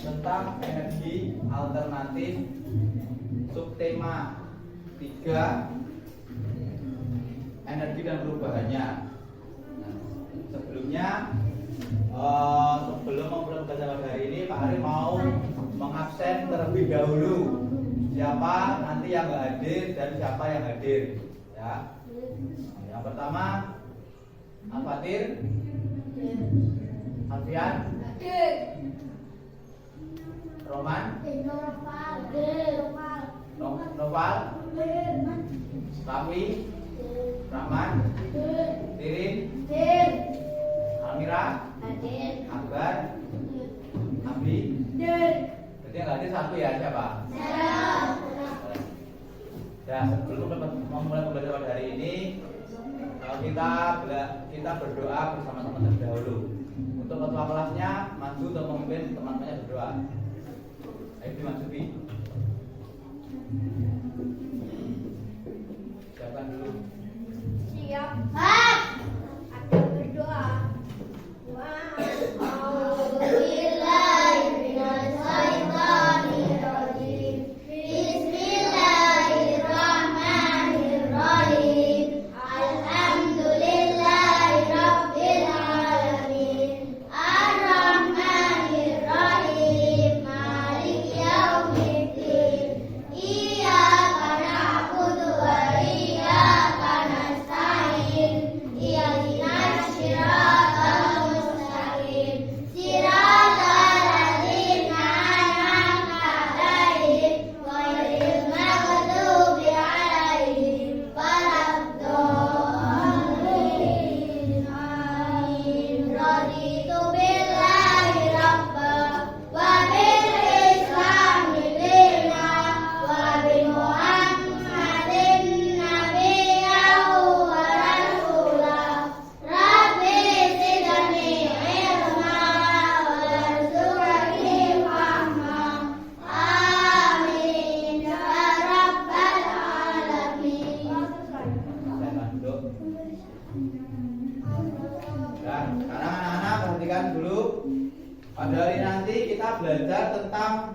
tentang energi alternatif, subtema 3, energi dan perubahannya. Nah, sebelumnya sebelum memulai pembelajaran hari ini, Pak Ari mau mengabsen terlebih dahulu siapa nanti yang nggak hadir dan siapa yang hadir, ya. Yang pertama, Al-Fatir, Alfian, Roman, Noval, Raffi, Rahman, Tirin, Amira, Akbar, Abdi. Jadi yang hadir satu ya, siapa? Ya, sebelum memulai pembelajaran hari ini, kita berdoa bersama-sama terlebih dahulu. Untuk ketua kelasnya maju untuk memimpin teman-temannya berdoa. Ayo dimasuki. Siapkan dulu. Siap. Ada berdoa. Pada hari nanti kita belajar tentang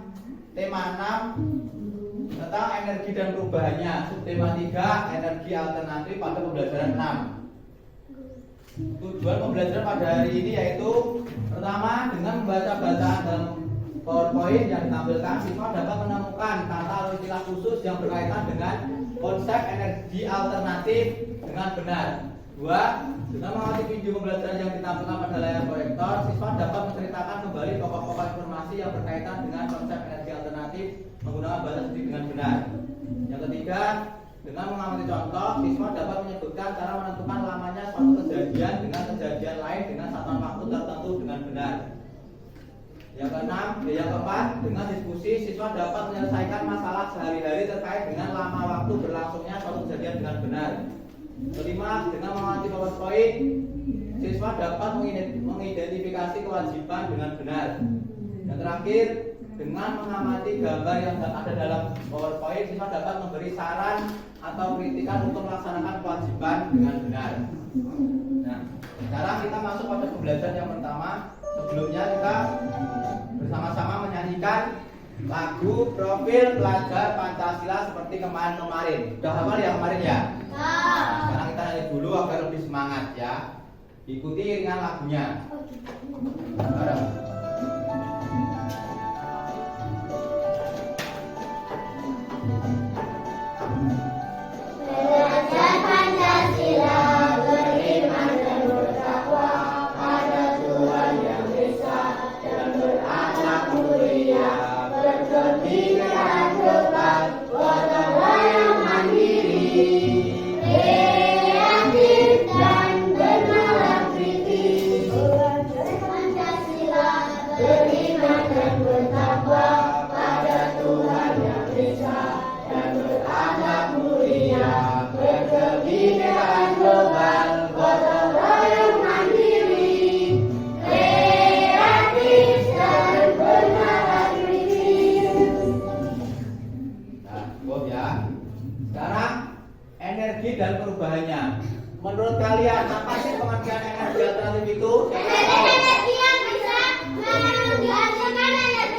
tema 6 tentang energi dan perubahannya, subtema 3 energi alternatif pada pembelajaran 6. Tujuan pembelajaran pada hari ini yaitu pertama, dengan membaca bacaan dalam PowerPoint yang ditampilkan, siswa dapat menemukan kata atau istilah khusus yang berkaitan dengan konsep energi alternatif dengan benar. 2. Dengan mengamati video pembelajaran yang ditampilkan pada layar proyektor, siswa dapat menceritakan kembali pokok-pokok informasi yang berkaitan dengan konsep energi alternatif menggunakan bahasa sendiri dengan benar. Yang ketiga, dengan mengamati contoh, siswa dapat menyebutkan cara menentukan lamanya suatu kejadian dengan kejadian lain dengan satuan waktu tertentu dengan benar. Yang keempat, dengan diskusi, siswa dapat menyelesaikan masalah sehari-hari terkait dengan lama waktu berlangsungnya suatu kejadian dengan benar. Kelima, dengan mengamati PowerPoint, siswa dapat mengidentifikasi kewajiban dengan benar. Yang terakhir, dengan mengamati gambar yang ada dalam PowerPoint, siswa dapat memberi saran atau kritikan untuk melaksanakan kewajiban dengan benar. Nah, sekarang kita masuk pada pembelajaran yang pertama. Sebelumnya kita bersama-sama menyanyikan lagu Profil Pelajar Pancasila seperti kemarin-kemarin. Sudah hafal ya kemarin ya? Nah, sekarang kita nyanyi dulu agar lebih semangat ya. Ikuti iringan lagunya. Bareng. Belajar Pancasila, beriman dan bertakwa pada Tuhan yang Esa dan berakhlak mulia, berkebinekaan kebal, gotong royong mandiri, kreatif dan bernalar kritis. Belajar Pancasila, beriman dan bertakwa pada Tuhan yang Esa dan berakhlak mulia, berkebinekaan global, gotong royong mandiri, kreatif dan bernalar kritis. Nah, cukup ya. Sekarang energi dan perubahannya. Menurut kalian apa sih pengertian energi alternatif itu? Energi yang bisa menghasilkan energi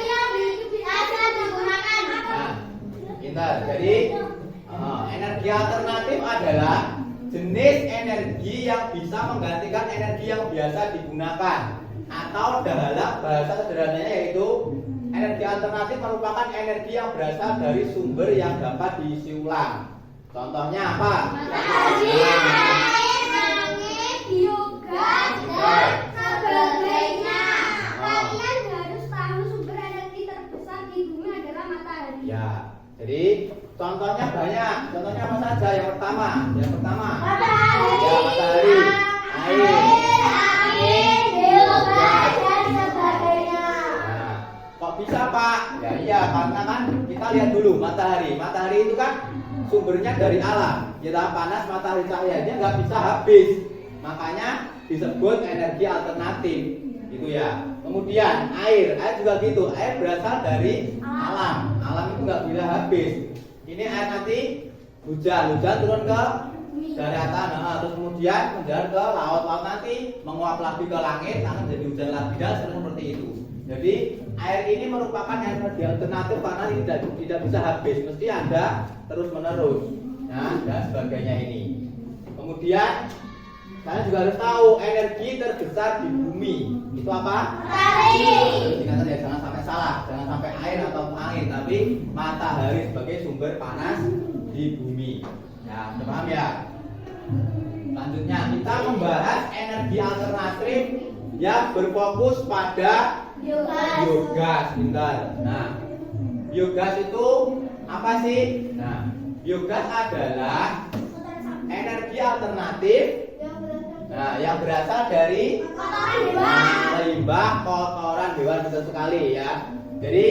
Jadi energi alternatif adalah jenis energi yang bisa menggantikan energi yang biasa digunakan, atau dalam bahasa sederhananya yaitu energi alternatif merupakan energi yang berasal dari sumber yang dapat diisi ulang. Contohnya apa? Matahari, air, langit, biogas, dan sebagainya. Kalian harus tahu sumber energi terbesar di bumi adalah matahari. Ya, jadi contohnya banyak. Contohnya apa saja? Yang pertama. Matahari, Ya, matahari, air, angin, biogas, dan sebagainya. Nah, kok bisa Pak? Ya iya, karena kan kita lihat dulu matahari. Matahari itu kan sumbernya dari alam. Kita panas, matahari cahayanya nggak bisa habis. Makanya disebut energi alternatif, gitu ya. Kemudian air juga gitu. Air berasal dari alam. Alam itu nggak bisa habis. Ini air nanti hujan turun ke daratan, terus kemudian mendarat ke laut nanti menguap lagi ke langit, akan jadi hujan lagi dan seperti itu. Jadi air ini merupakan energi alternatif karena tidak bisa habis, mesti ada terus menerus, dan sebagainya ini. Kemudian kalian juga harus tahu energi terbesar di bumi itu apa? Matahari. Ingat ya, jangan sampai salah, jangan sampai air atau angin, tapi matahari sebagai sumber panas di bumi. Ya, sudah paham ya? Selanjutnya kita membahas energi alternatif yang berfokus pada biogas. Bentar. Nah, biogas itu apa sih? Nah, biogas adalah energi alternatif yang berasal dari limbah kotoran hewan, betul sekali ya. Jadi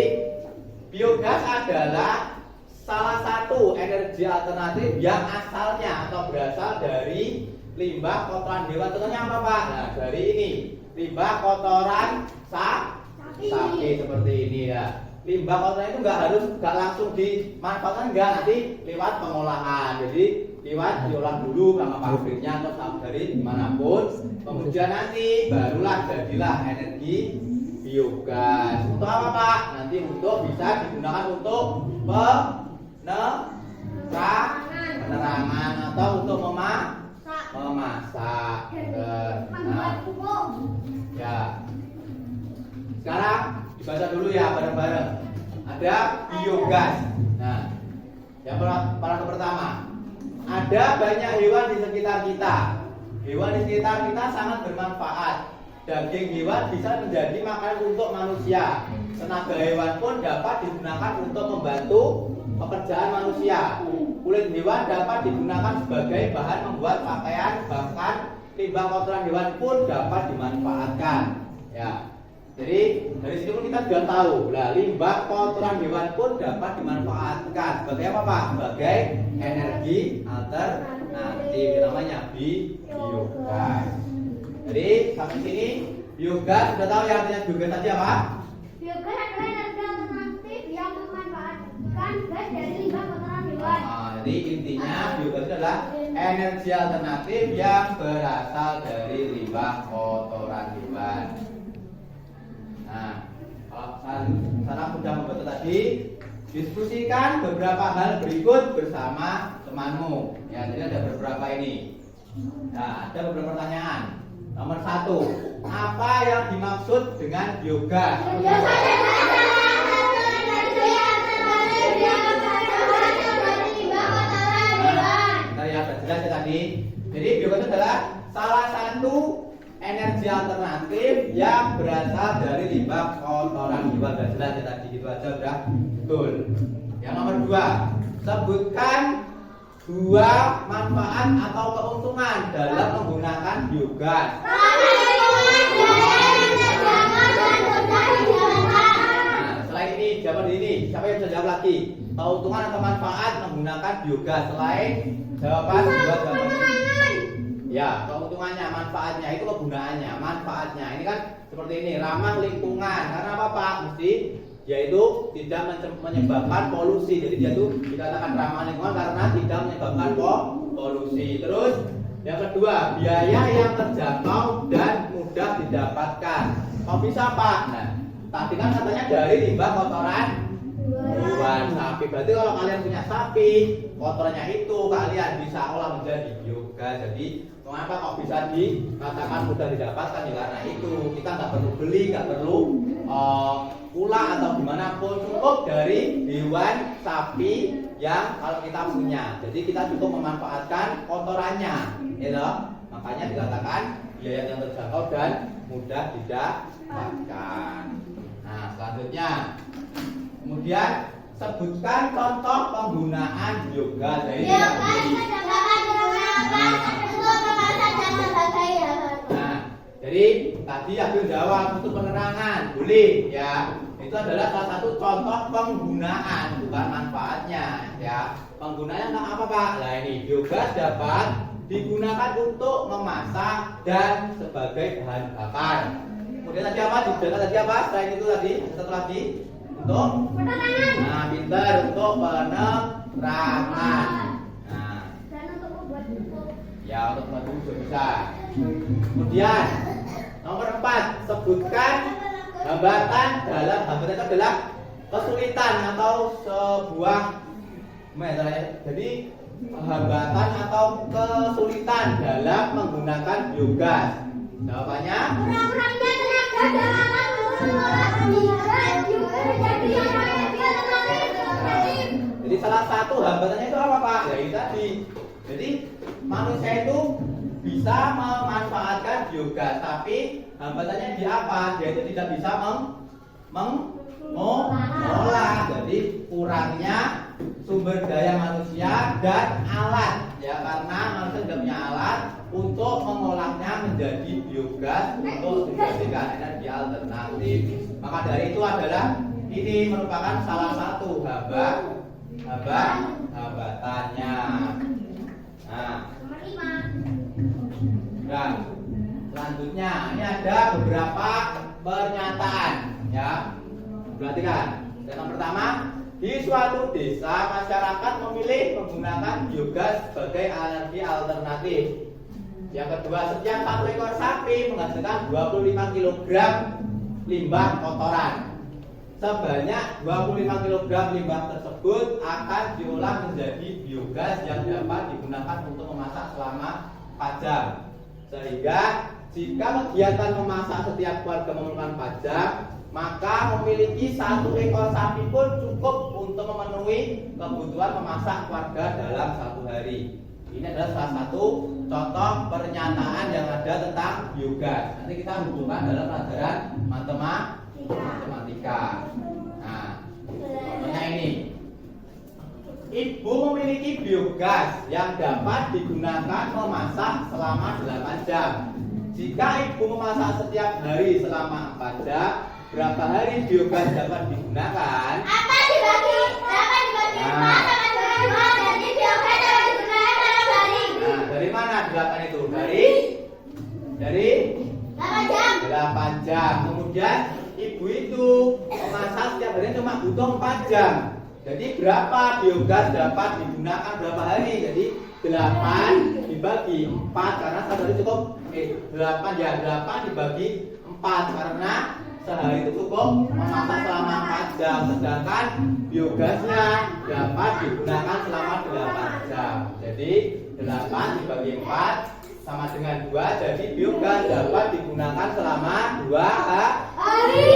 biogas adalah salah satu energi alternatif yang asalnya atau berasal dari limbah kotoran hewan. Contohnya apa Pak? Nah, dari ini limbah kotoran sapi seperti ini ya. Limbah kotoran itu nggak langsung dimanfaatkan, nanti lewat pengolahan. Jadi lewat diolah dulu sama pabriknya atau dari dimanapun. Kemudian nanti barulah jadilah energi biogas. Untuk apa Pak? Nanti untuk bisa digunakan untuk penerangan atau untuk memasak. Ya. Sekarang dibaca dulu ya bareng-bareng. Ada biogas. Nah, yang pertama, ada banyak hewan di sekitar kita. Hewan di sekitar kita sangat bermanfaat. Daging hewan bisa menjadi makanan untuk manusia. Tenaga hewan pun dapat digunakan untuk membantu pekerjaan manusia. Kulit hewan dapat digunakan sebagai bahan membuat pakaian, bahkan limbah kotoran hewan pun dapat dimanfaatkan. Ya. Jadi dari situ kita sudah tahu, limbah kotoran hewan pun dapat dimanfaatkan sebagai apa Pak? Sebagai energi alternatif, namanya biogas. Jadi sampai sini biogas sudah tahu ya artinya biogas tadi apa? Biogas adalah energi alternatif yang memanfaatkan gas dari limbah kotoran hewan. Jadi intinya biogas itu adalah energi alternatif yang berasal dari limbah kotoran hewan. Nah, kalau sekarang sudah membaca tadi, diskusikan beberapa hal berikut bersama temanmu. Ya, jadi ada beberapa ini. Nah, ada beberapa pertanyaan. Nomor 1, apa yang dimaksud dengan biogas? Biogas adalah energi alternatif yang berasal dari limbah kotoran hewan. Kita lihat jelas ya tadi. Jadi biogas itu adalah salah satu energi alternatif yang berasal dari limbah kotoran hewan. Sudah jelas ya tadi, itu aja udah betul. Yang nomor 2, sebutkan 2 manfaat atau keuntungan dalam menggunakan biogas. Nah, selain ini, jawaban ini, siapa yang bisa jawab lagi? Keuntungan atau manfaat menggunakan biogas selain jawaban 2 jawaban. Ya, keuntungannya, manfaatnya itu kegunaannya, manfaatnya. Ini kan seperti ini, ramah lingkungan. Karena apa Pak? Mesti yaitu tidak menyebabkan polusi. Jadi dia itu dikatakan ramah lingkungan karena tidak menyebabkan polusi. Terus yang kedua, biaya yang terjangkau dan mudah didapatkan. Kok bisa Pak? Nah, tadi kan katanya dari limbah kotoran hewan. hewan sapi. Berarti kalau kalian punya sapi, kotornya itu kalian bisa olah menjadi biogas. Jadi mengapa kok bisa dikatakan mudah didapatkan? Ya karena itu kita nggak perlu beli, nggak perlu pulang atau dimanapun, cukup dari hewan sapi yang kalau kita punya. Jadi kita cukup memanfaatkan kotorannya, ya. Makanya dikatakan biaya yang terjangkau dan mudah didapatkan. Nah, selanjutnya, kemudian sebutkan contoh penggunaan biogas. Nah, ini jadi tadi aku jawab untuk penerangan, boleh ya. Itu adalah salah satu contoh penggunaan, bukan manfaatnya ya. Penggunaannya tentang apa Pak? Nah ini biogas dapat digunakan untuk memasak dan sebagai bahan bakar. Kemudian tadi apa? Digunakan tadi apa? Selain itu tadi satu lagi untuk penerangan. Nah, pintar untuk penerangan. Nah, Dan untuk membuat buku. ya untuk membantu juga bisa. Kemudian nomor 4, sebutkan hambatan dalam hambatan itu adalah kesulitan atau sebuah jadi hambatan atau kesulitan dalam menggunakan biogas. Jawabannya Kurang-kurangnya tenaga dalam mengolah biogas juga menjadi yang alternatif. Jadi salah satu hambatannya itu apa Pak? Ya itu tadi. Jadi manusia itu bisa memanfaatkan biogas, tapi hambatannya di apa? Dia itu tidak bisa mengolah. Jadi kurangnya sumber daya manusia dan alat, ya karena manusia tidak punya alat untuk mengolahnya menjadi biogas untuk dijadikan energi alternatif. Maka dari itu adalah ini merupakan salah satu hambatannya. Nah, Nomor 5. dan selanjutnya ini ada beberapa pernyataan ya. Perhatikan. Yang pertama, di suatu desa masyarakat memilih menggunakan biogas sebagai energi alternatif. Yang kedua, setiap 1 ekor sapi menghasilkan 25 kg limbah kotoran. Sebanyak 25 kg limbah tersebut akan diolah menjadi biogas yang dapat digunakan untuk memasak selama 4 jam. Sehingga jika kegiatan memasak setiap keluarga memerlukan 4 jam, maka memiliki 1 ekor sapi pun cukup untuk memenuhi kebutuhan memasak keluarga dalam 1 hari. Ini adalah salah satu contoh pernyataan yang ada tentang biogas. Nanti kita hubungkan dalam pelajaran matematika. Nah, contohnya ini. Ibu memiliki biogas yang dapat digunakan memasak selama 8 jam. Jika ibu memasak setiap hari selama 4 jam, berapa hari biogas dapat digunakan? Apa dibagi 4 sama 2, jadi biogas dapat digunakan dalam hari. Nah, dari mana 8 itu? Dari 8 jam. 8 jam. Kemudian ibu itu memasak setiap hari cuma butuh 4 jam. Jadi berapa biogas dapat digunakan berapa hari? Jadi 8 dibagi 4 karena satu hari cukup 8 dibagi 4 karena sehari itu cukup memasak selama 4 jam. Sedangkan biogasnya dapat digunakan selama 8 jam. Jadi 8 dibagi 4 sama dengan 2. Jadi biogas dapat digunakan selama 2 hari.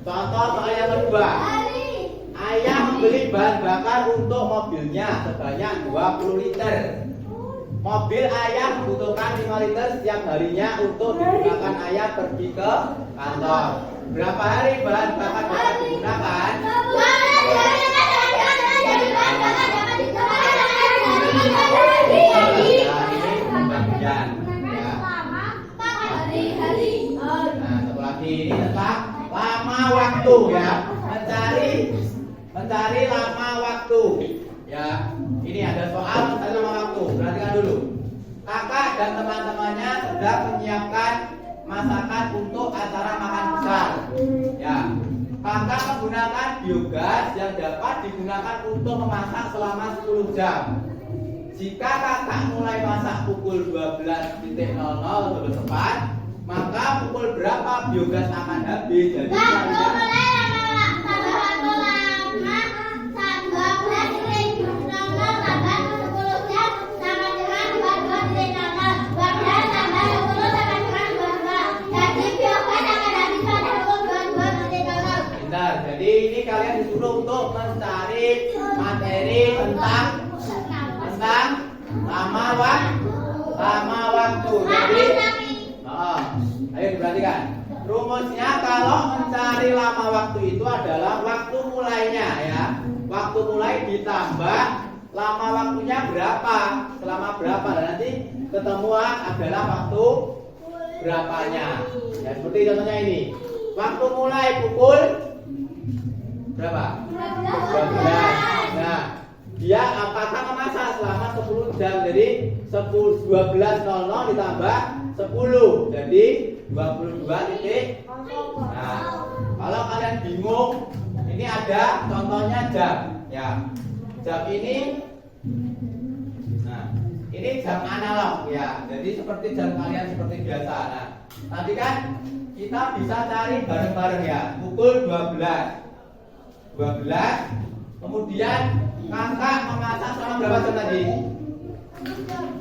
Contoh soal yang kedua. Ayah membeli bahan bakar untuk mobilnya sebanyak 20 liter. Mobil ayah membutuhkan 5 liter setiap harinya untuk digunakan ayah pergi ke kantor. Berapa hari bahan bakar dapat digunakan? Nah, satu lagi ini tentang lama waktu ya. Mencari lama waktu. Ya, ini ada soal mencari lama waktu. Perhatikan dulu. Kakak dan teman-temannya sedang menyiapkan masakan untuk acara makan besar. Ya, kakak menggunakan biogas yang dapat digunakan untuk memasak selama 10 jam. Jika kakak mulai masak pukul 12.00 lebih tepat, maka pukul berapa biogas akan habis? Jadi benar. Jadi ini kalian disuruh untuk mencari materi tentang lama waktu. Jadi, ayo diperhatikan. Rumusnya kalau mencari lama waktu itu adalah waktu mulainya ya. Waktu mulai ditambah lama waktunya berapa, selama berapa, dan nanti ketemuan adalah waktu berapanya. Ya seperti contohnya ini. Waktu mulai pukul berapa? 12. Nah, dia apakah memasak selama 10 jam? Jadi 12.00 ditambah 10. Jadi 22 titik. Nah, kalau kalian bingung, ini ada contohnya jam ya. Jam ini, nah ini jam analog ya. Jadi seperti jam kalian seperti biasa. Nah, tadi kan kita bisa cari bareng-bareng ya. Pukul 12. Kemudian kakak memasak selama berapa jam tadi?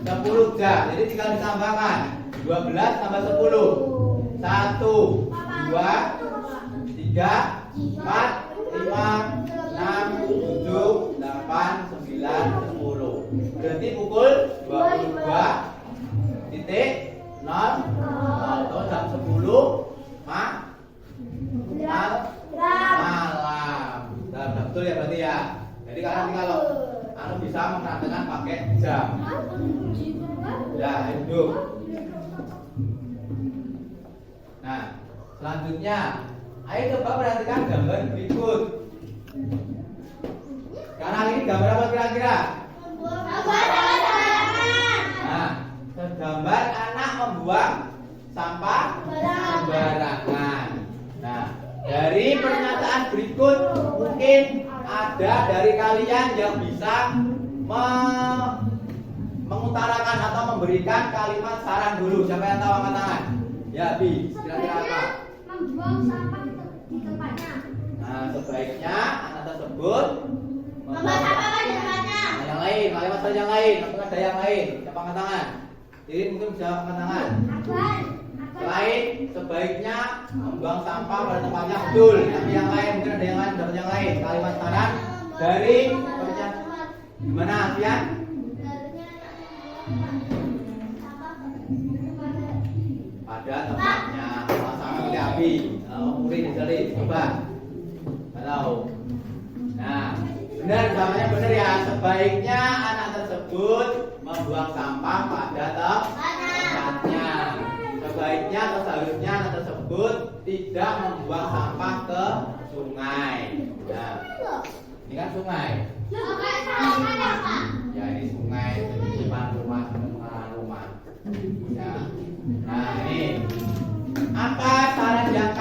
10 jam. Jadi tinggal ditambahkan 12 tambah 10. 1, 2, 3, 4, 5, 6, 7, 8, 9, 10. Berarti pukul 22.00 atau jam 10 malam. Nah, betul ya berarti ya. Jadi kalian kalau bisa mengatakan pakai jam. Ya, hidup. Nah, selanjutnya, ayo coba perhatikan gambar berikut. Sekarang ini gambar apa kira-kira? Nah, gambar anak membuang sampah sembarangan. Nah, dari pernyataan berikut mungkin ada dari kalian yang bisa mengutarakan atau memberikan kalimat saran dulu. Siapa yang tahu angkat tangan? Ya, Bi, kira-kira apa? Membuang sampah di tempatnya. Nah, sebaiknya anak tersebut Membuang sampah di tempatnya. Nah, yang lain, kalimat saja yang lain. Apakah ada yang lain? Siapa angkat tangan? Jadi mungkin bisa angkat tangan. Selain sebaiknya membuang sampah pada tempatnya, betul. Tapi yang lain mungkin ada yang lain, dapat yang lain. Kalimat saran dari gimana Alfian? Pada tempatnya. Sama seperti Abi. Muri dicari, coba. Tahu. Nah, benar, namanya benar ya. Sebaiknya anak tersebut membuang sampah pada tempatnya. Sebaiknya atau seharusnya anak tersebut tidak membuang sampah ke sungai. Nah, ini kan sungai. Ya, ini sungai di depan rumah. Ya. Nah, ini apa saran yang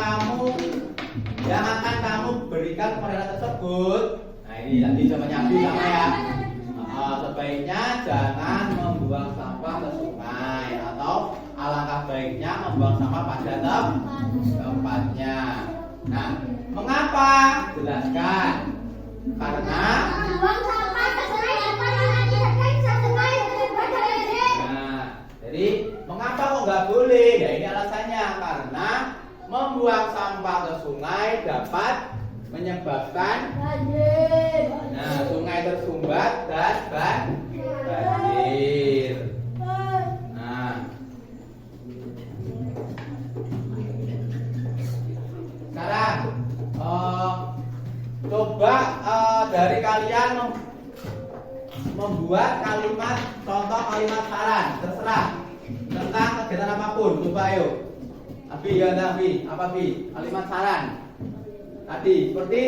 akan kamu berikan kepada anak tersebut? Nah, ini tadi sama nyambi sama ya. Sebaiknya jangan membuang sampah ke sungai, atau alangkah baiknya membuang sampah pada tempatnya. Nah, mengapa? Jelaskan. Karena Membuang sampah ke sungai jadi mengapa kok nggak boleh? Ya ini alasannya, karena membuang sampah ke sungai dapat menyebabkan sungai tersumbat dan banjir. Nah, sekarang coba dari kalian membuat kalimat, contoh kalimat saran, terserah, tentang kegiatan apapun. Coba ayo, Abi ya, Abi, apa Abi? Kalimat saran tadi, seperti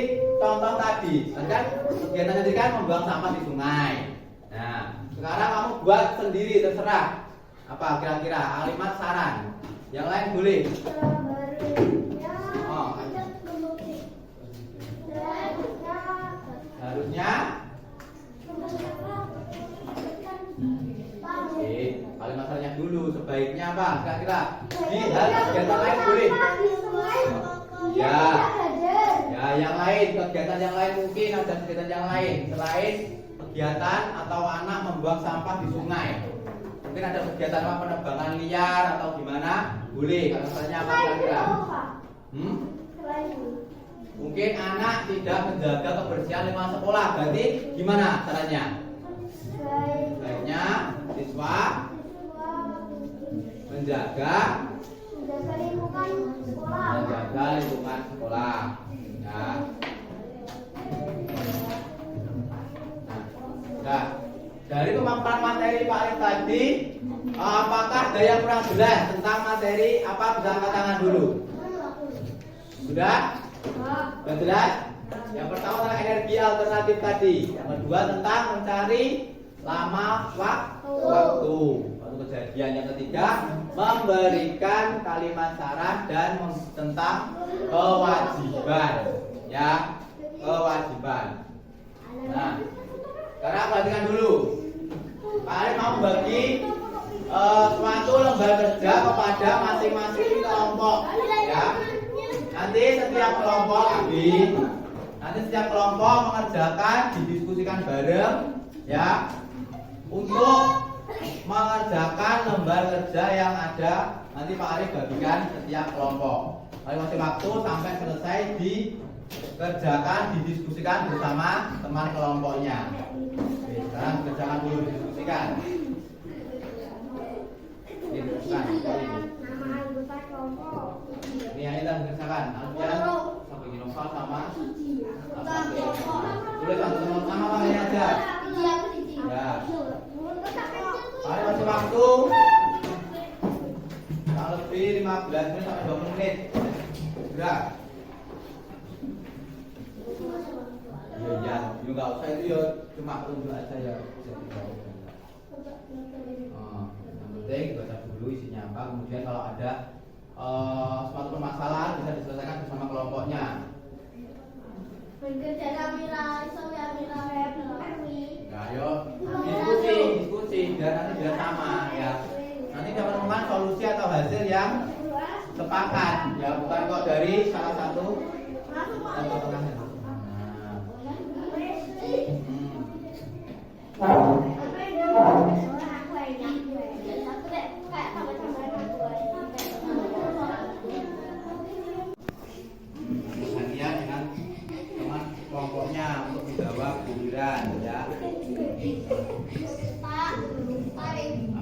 contoh tadi, kan kegiatan tadi kan membuang sampah di sungai. Nah, sekarang kamu buat sendiri, terserah. Apa kira-kira kalimat saran? Yang lain boleh. Harusnya kalimat sarannya dulu, sebaiknya apa? Kira-kira di hal kegiatan lain boleh. Ya, yang lain, kegiatan yang lain mungkin ada kegiatan yang lain selain kegiatan atau anak membuang sampah di sungai. Mungkin ada kegiatan apa, penebangan liar atau gimana? Boleh. Kalimat sarannya apa kira-kira? Mungkin anak tidak menjaga kebersihan lingkungan sekolah. Berarti gimana caranya? Baiknya siswa menjaga lingkungan sekolah. Ya. Nah, dari pemaparan materi Pak Arif tadi, apakah ada yang kurang jelas tentang materi? Apa bisa angkat tangan dulu? Sudah? Sudah jelas? Yang pertama tentang energi alternatif tadi. Yang kedua tentang mencari lama waktu. Lalu kejadian yang ketiga memberikan kalimat syarat dan tentang kewajiban. Ya, kewajiban. Nah, sekarang perhatikan dulu. Pak Arif mau bagi suatu lembar kerja kepada masing-masing kelompok. Ya. Nanti setiap kelompok mengerjakan, didiskusikan bareng, ya, untuk mengerjakan lembar kerja yang ada. Nanti Pak Arif bagikan setiap kelompok. Masih waktu sampai selesai dikerjakan, didiskusikan bersama teman kelompoknya. Oke, sekarang kerjakan dulu, didiskusikan. Nama anggota kelompok. Ini yang kita kerjakan. Alfian sampai Nova sama tulis sama makanya aja. Ya. Mari masih waktu. Kurang lebih 15 menit sampai 20 menit. Sudah. Ya, juga usah itu ya, cuma unjuk aja ya. Yang penting baca dulu isinya apa. Kemudian kalau ada suatu permasalahan bisa diselesaikan bersama kelompoknya. Ya, ayo diskusi biar nanti biar sama ya. Nanti kita menemukan solusi atau hasil yang sepakat. Ya, bukan kok dari salah satu atau tengahnya. Perhatian dengan teman kelompoknya untuk menjawab giliran ya.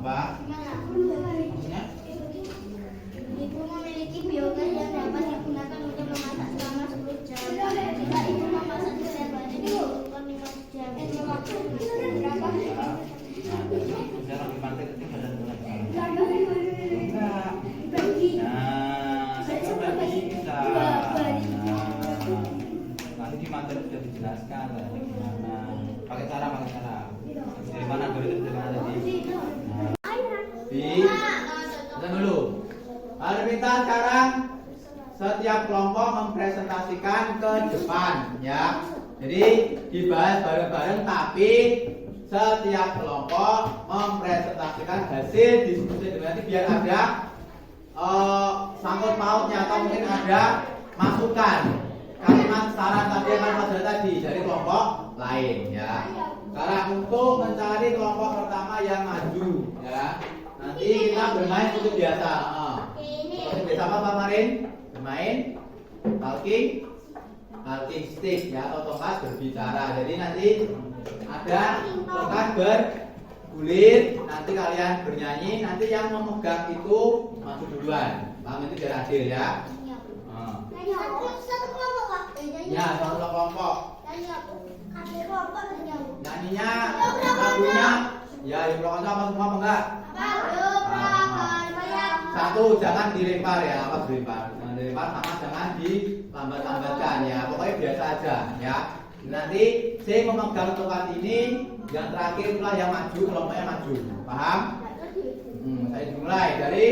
Apa? Maksudnya? Ibu memiliki biogas yang dapat digunakan untuk memasak selama 10 jam. Jika ibu memasak setiap hari dibutuhkan 5 jam. Berapa? Bisa lagi pantai ketika dan mulai. Enggak. Saya bagi bisa. Nanti di materi sudah dijelaskan gimana. Pakai cara. Dari mana dulu dari mana tadi? Kita dulu. Mari kita sekarang setiap kelompok mempresentasikan ke depan ya. Jadi dibahas bareng-bareng tapi setiap kelompok mempresentasikan hasil diskusi nanti biar ada sangkut pautnya atau mungkin ada masukan kalimat saran tadi dari kelompok lain ya. Sekarang untuk mencari kelompok pertama yang maju ya. Nanti kita bermain seperti biasa. Seperti biasa apa kemarin? Bermain talking stick ya atau tongkat berbicara. Jadi nanti ada tongkat bergulir, nanti kalian bernyanyi, nanti yang memegang itu maju duluan. Paham itu biar adil ya. Satu kelompok Pak. Ya, satu kelompok. Nyanyinya, lagunya, ya yang apa semua enggak? Satu, jangan dilempar ya, apa dilempar? Jangan dilempar sama jangan dilambat-lambatkan ya. Pokoknya biasa aja ya. Nanti saya memegang tongkat ini, yang terakhir itulah yang maju, kelompoknya maju. Paham? Saya dimulai dari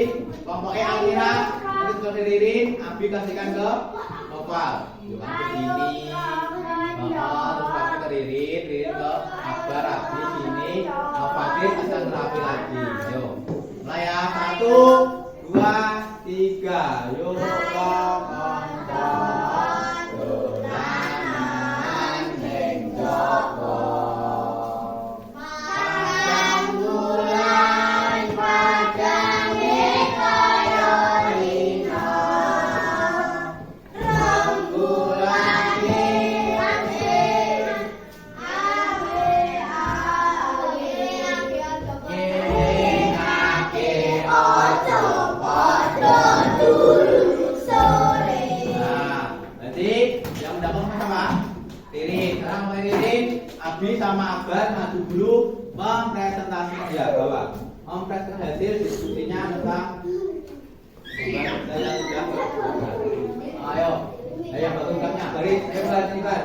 kelompoknya Alira, nanti sudah diririn, Abi kasihkan ke Noval. Jangan begini. Terus kasih ke Ririn ke Akbar, Abi sini, Novadir kasih ke Abi lagi. Ayo, mulai ya. 1, 2, 3. Yuk Rembulan Yang mendapat sama Ririn. Sekarang mulai Ririn, Abi sama Abar maju dulu mempresentasikan ya bawah. Mempresentasikan hasil diskusinya tentang ayo, ayo batu ungkapnya, garis, ayo perhatikan.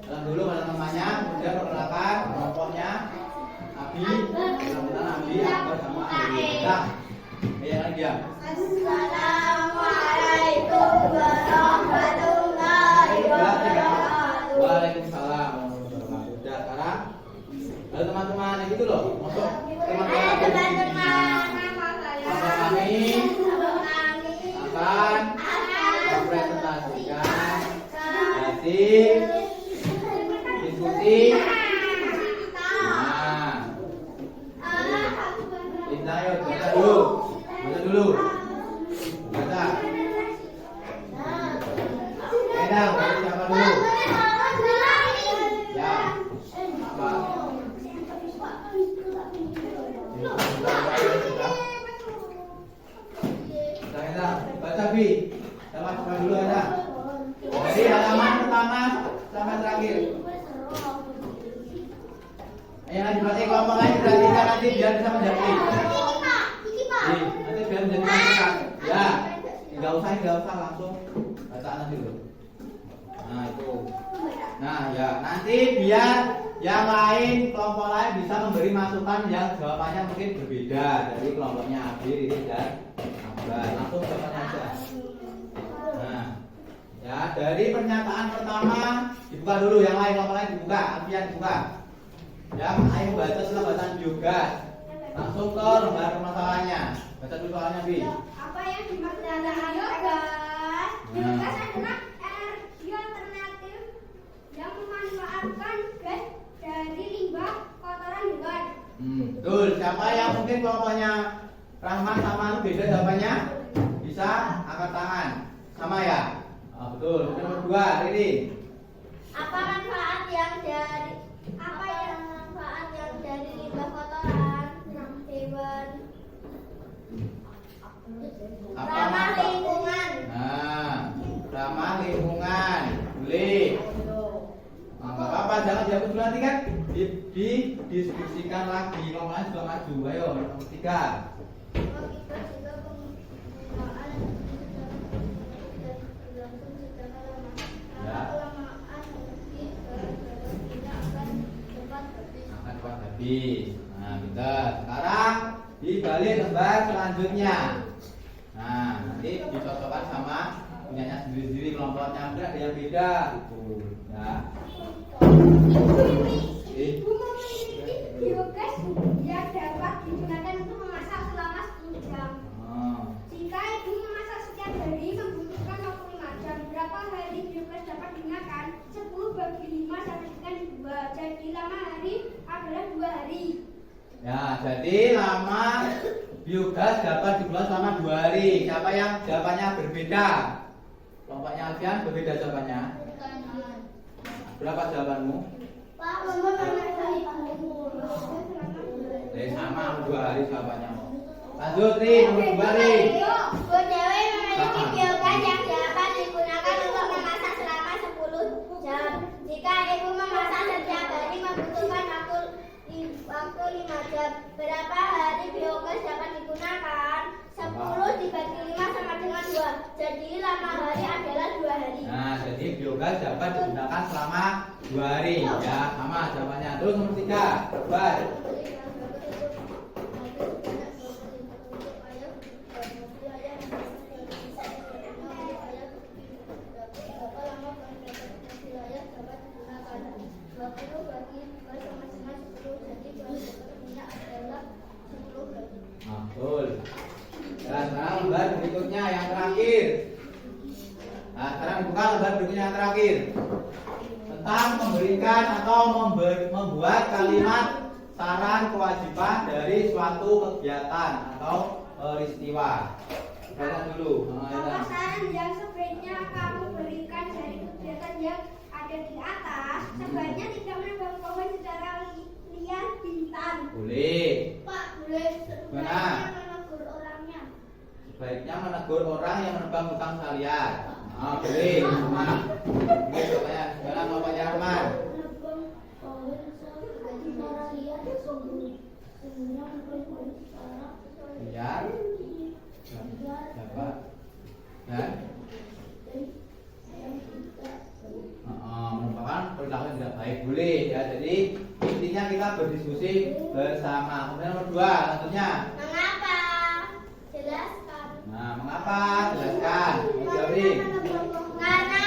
Salam dulu pada namanya, kemudian perkenalkan kelompoknya. Abi, kemudian Abi, Akbar sama Abi. Nah, yang lagi ya. Assalamualaikum warahmatullahi wabarakatuh. Waalaikumsalam warahmatullahi wabarakatuh. Sudah sekarang, lalu teman-teman yang gitu loh, masuk teman-teman. Kami akan mempresentasikan hasil diskusi. Nah, ayo baca dulu. Baca. Endang, baca siapa dulu? Ya. Apa? Baca Bi. Sama dulu ada. Dari halaman pertama sampai terakhir. Ayo nanti berarti kelompok lain perhatikan nanti biar bisa menjadi. Nanti biar menjadi masyarakat. Ya. Enggak usah langsung baca nanti dulu. Nah, itu. Nah, ya, nanti biar yang lain, kelompok lain bisa memberi masukan yang jawabannya mungkin berbeda dari kelompoknya Abi, Ririn dan Akbar. Langsung jawabannya aja. Nah, ya dari pernyataan pertama dibuka dulu, yang lain kelompok lain dibuka, Alfian dibuka. Ya, ayo baca setelah bacaan biogas. Langsung ke lembar permasalahannya. Baca dulu soalnya, Bi. Apa yang dimaksud biogas? Biogas adalah energi alternatif yang memanfaatkan gas dari limbah kotoran hewan. Betul. Siapa yang mungkin kelompoknya Rahman sama Anu beda jawabannya? Bisa angkat tangan. Sama ya? Betul. Nomor 2, Riri. Apa manfaat yang dari limbah kotoran hewan? Ramah lingkungan. Nah, ramah lingkungan. Boleh. Enggak apa-apa, jangan dihapus dulu nanti kan didiskusikan lagi. Kelompoknya sudah maju. Ayo, nomor 3. Habis. Nah, pintar. Sekarang dibalik lembar selanjutnya. Nah, nanti dicocokkan sama punyanya sendiri-sendiri, kelompoknya ada yang beda gitu. Ya. Ibu memiliki biogas yang dapat digunakan untuk memasak selama 10 jam. Jika ibu memasak setiap hari membutuhkan waktu 5 jam, berapa hari biogas dapat digunakan? 10 bagi 5 sama dengan 2. Jadi lama hari adalah 2 hari. Ya, jadi lama biogas dapat digunakan selama 2 hari. Siapa yang jawabannya berbeda? Kelompoknya Alfian berbeda jawabannya. Berapa jawabanmu? Pak, mama pernah kali Sama 2 hari jawabannya. Lanjut Ri, nomor 2 Ri. Bu Dewi memiliki biogas yang dapat digunakan untuk memasak selama 10 jam. Jika ibu memasak setiap hari membutuhkan waktu 5 jam. Berapa hari biogas dapat digunakan? 10 dibagi 5 sama dengan 2. Jadi lama hari adalah 2 hari. Nah, jadi biogas dapat digunakan selama 2 hari. Ya, sama jawabannya. Terus nomor 3. Bar. Betul. Dan sekarang lembar berikutnya yang terakhir. Nah, sekarang buka lembar berikutnya yang terakhir. Tentang memberikan atau membuat kalimat saran kewajiban dari suatu kegiatan atau peristiwa. Baca dulu. Apa saran yang sebaiknya kamu berikan dari kegiatan yang ada di atas? Sebaiknya tidak menebang pohon secara liar bintang. Boleh. Pak, boleh. Mana? Menegur orangnya. Sebaiknya menegur orang yang menebang hutang kalian. Boleh, Rahman. Ini contohnya, sekarang bapaknya Rahman. Biar dapat dan merupakan perilaku yang tidak baik, boleh ya. Jadi intinya kita berdiskusi bersama. Kemudian nomor 2, tentunya Mengapa? Jelaskan. nah, mengapa? Jelaskan. Jawabin. Karena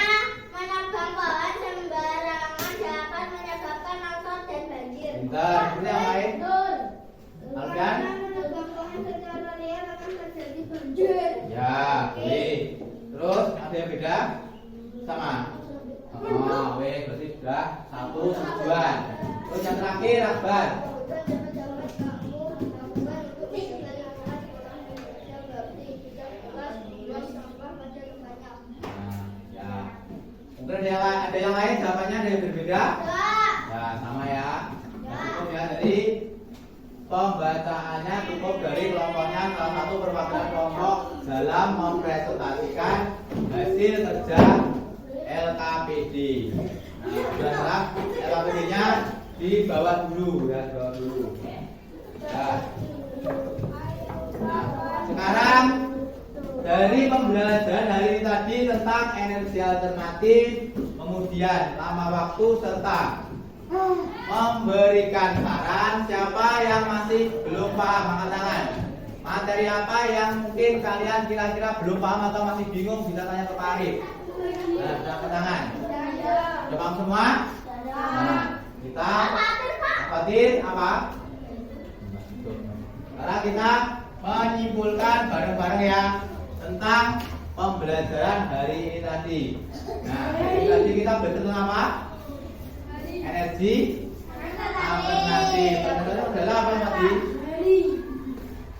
menebang pohon sembarangan dapat menyebabkan longsor dan banjir. Bentar, ini yang lain. Alfian? Menebang pohon secara liar akan terjadi banjir. Ya, boleh. Terus ada yang beda? Sama. Berarti sudah 1 tujuan. Terus yang terakhir, Akbar. Ya. Mungkin ada yang lain jawabannya ada yang berbeda? Ya, sama ya. Cukup ya. Jadi pembacaannya cukup dari kelompoknya salah satu perwakilan kelompok dalam mempresentasikan hasil kerja LKPD. Nah, sudah salah LKPD-nya di bawah dulu ya, bawah dulu. Nah, sekarang dari pembelajaran hari ini tadi tentang energi alternatif, kemudian lama waktu serta memberikan saran. Siapa yang masih belum paham angkat tangan. Materi apa yang mungkin kalian kira-kira belum paham atau masih bingung bisa tanya ke Pak Arif. Nah, angkat tangan. Sudah paham semua? Nah, kita khawatir apa? Sekarang kita menyimpulkan bareng-bareng ya tentang pembelajaran hari ini tadi. Nah, hari tadi kita belajar tentang apa? Energi alternatif. Alternatif adalah apa tadi?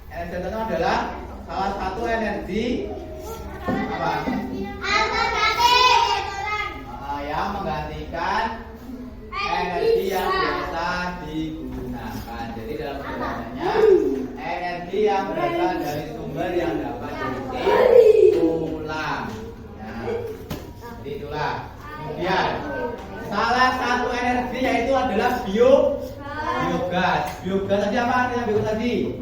Energi alternatif adalah salah satu energi apa? Alternatif. Yang menggantikan energi yang biasa digunakan. Jadi dalam penjelasannya energi yang berasal dari sumber yang dapat diisi ulang. Ya. Jadi itulah. Kemudian salah satu energi yaitu adalah biogas. Biogas tadi apa artinya biogas tadi?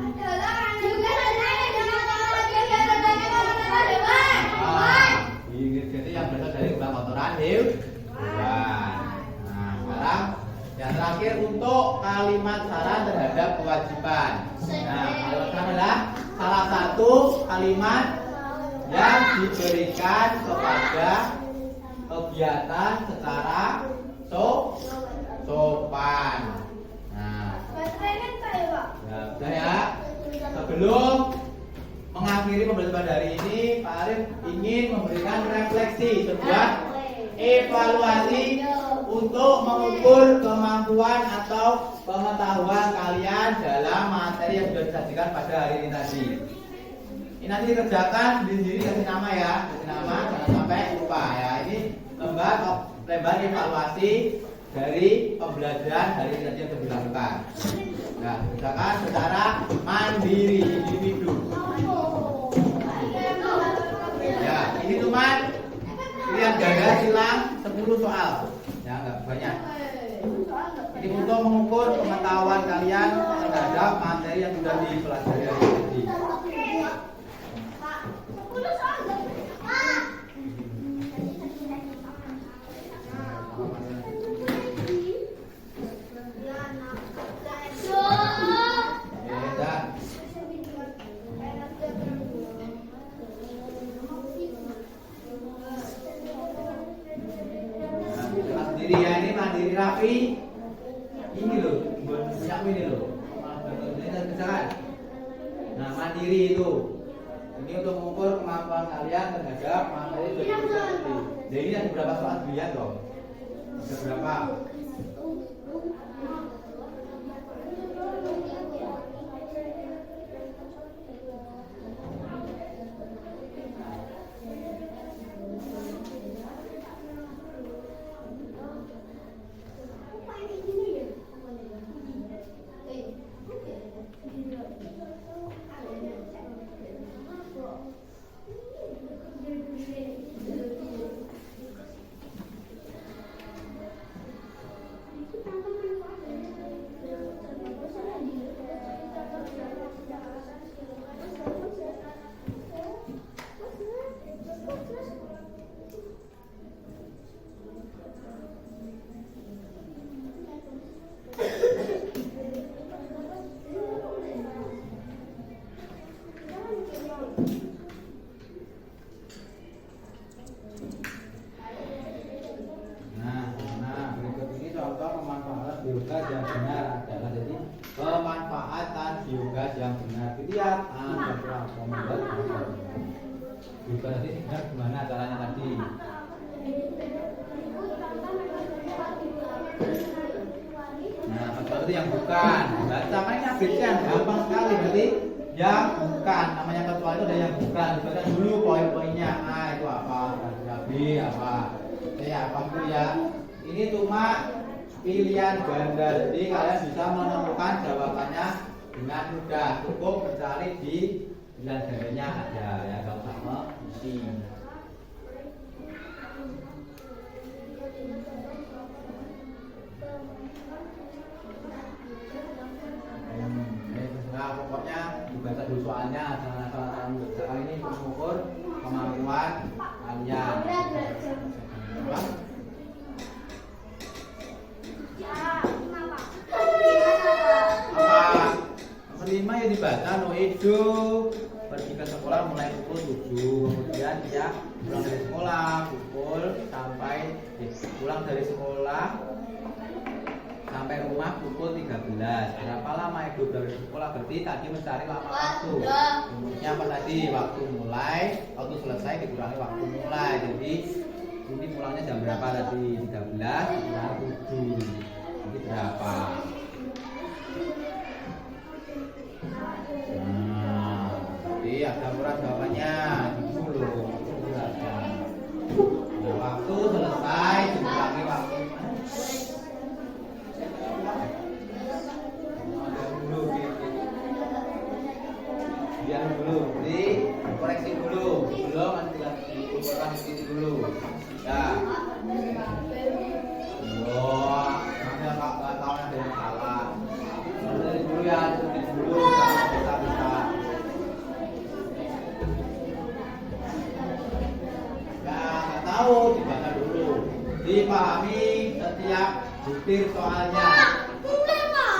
Jadi yang berasal dari kotoran hewan. Nah, sekarang yang terakhir untuk kalimat saran terhadap kewajiban. Nah, kalimat saran adalah salah satu kalimat yang diberikan kepada kegiatan secara sopan. Nah, ya, sudah ya. Sebelum mengakhiri pembelajaran hari ini, Pak Arif ingin memberikan refleksi sebuah evaluasi untuk mengukur kemampuan atau pengetahuan kalian dalam materi yang sudah disajikan pada hari ini tadi. Ini nanti dikerjakan di sini, kasih nama ya, kasih nama, jangan sampai lupa ya. Ini lembar evaluasi dari pembelajaran hari ini tadi yang sudah dilakukan. Nah, kerjakan secara mandiri individu. Ya, ini cuma pilihan ganda silang 10 soal. Ya, enggak banyak. Ini untuk mengukur pengetahuan kalian terhadap materi yang sudah dipelajari hari ini. Mandiri ya, ini mandiri rapi. Ini loh, punya ini loh. Nah, mandiri itu. Ini untuk mengukur kemampuan kalian terhadap materi yang sudah dipelajari. Jadi ini ada berapa soal dilihat dong? Ada berapa? Benar gimana caranya tadi? Nah, seperti yang bukan. Baca mainnya ABC yang gampang sekali berarti yang bukan. Namanya kecuali itu ada yang bukan. Dibaca dulu poin-poinnya. A itu apa? B apa? C apa itu ya? Ini cuma pilihan ganda. Jadi kalian bisa menemukan jawabannya dengan mudah. Cukup mencari di pilihan gandanya ada ya, kalau sama isi. Nah, pokoknya dibaca dulu soalnya, jangan asal-asal mengerjakan. Ini mengukur kemampuan kalian. Apa? Nomor 5 ya dibaca no edo. Pergi ke sekolah mulai pukul 7. Kemudian dia pulang dari sekolah pukul pulang dari sekolah sampai rumah pukul 13. Berapa lama Edo dari sekolah? Berarti tadi mencari lama waktu. Rumusnya apa tadi? Waktu mulai, waktu selesai dikurangi waktu mulai. Jadi ini pulangnya jam berapa tadi? 13 kurang 7. Jadi berapa? Nah, jadi ada murah jawabannya. Dulu. Nah, waktu selesai dikurangi waktu. Biar dulu, jadi koreksi dulu, belum nanti dikumpulkan di sini dulu. Ya. Oh, nanti nggak tahu ada yang salah. Dari dulu ya, dari dulu bisa. Nggak tahu, dibaca dulu, dipahami setiap butir soalnya.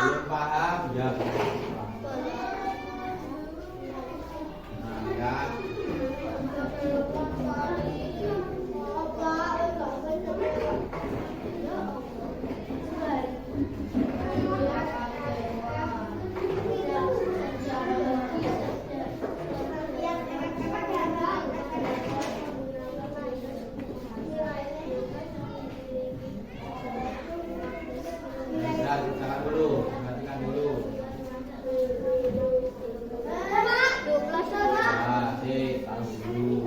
Belum paham, ya. Jangan dulu, perhatikan dulu. Nah, taruh dulu.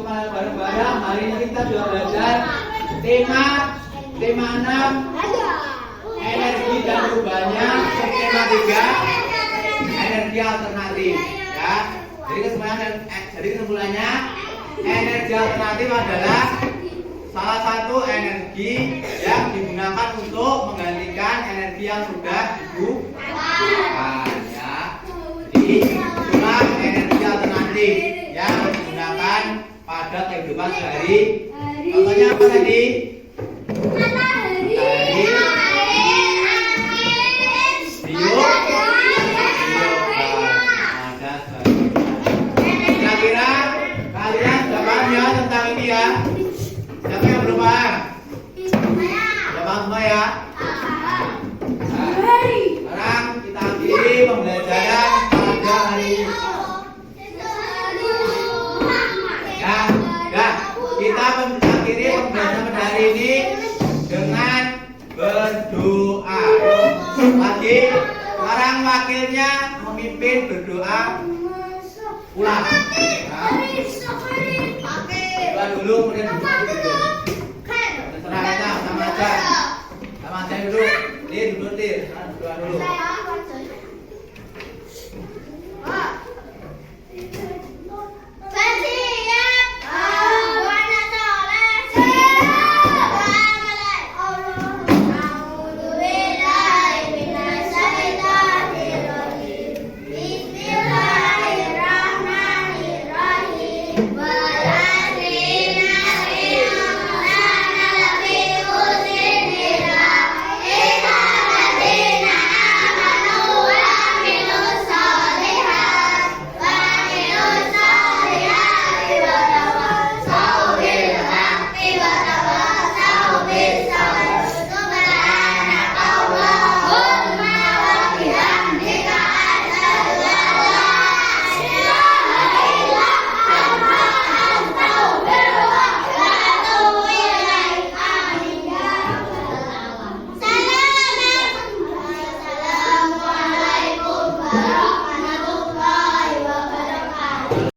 Bareng-bareng hari ini kita sudah belajar tema 6 energi dan perubahannya, tema 3 energi alternatif ya. Jadi kesimpulannya energi alternatif adalah salah satu energi yang digunakan untuk menggantikan energi yang sudah digunakan ya. Jadi cuma energi alternatif yang digunakan pada kehidupan sehari. Contohnya apa tadi? Kira-kira kalian sudah paham ya tentang ini ya? Siapa yang belum paham? Sudah paham semua ya? Sekarang kita akhiri pembelajaran pada hari ini. Kita mengakhiri pembelajaran pada hari ini dengan berdoa. Lagi, sekarang wakilnya memimpin berdoa ulang. Doa dulu, kemudian berdoa. Terserah aja, sama aja dulu. Dulu, doa dulu. Waalaikumsalam.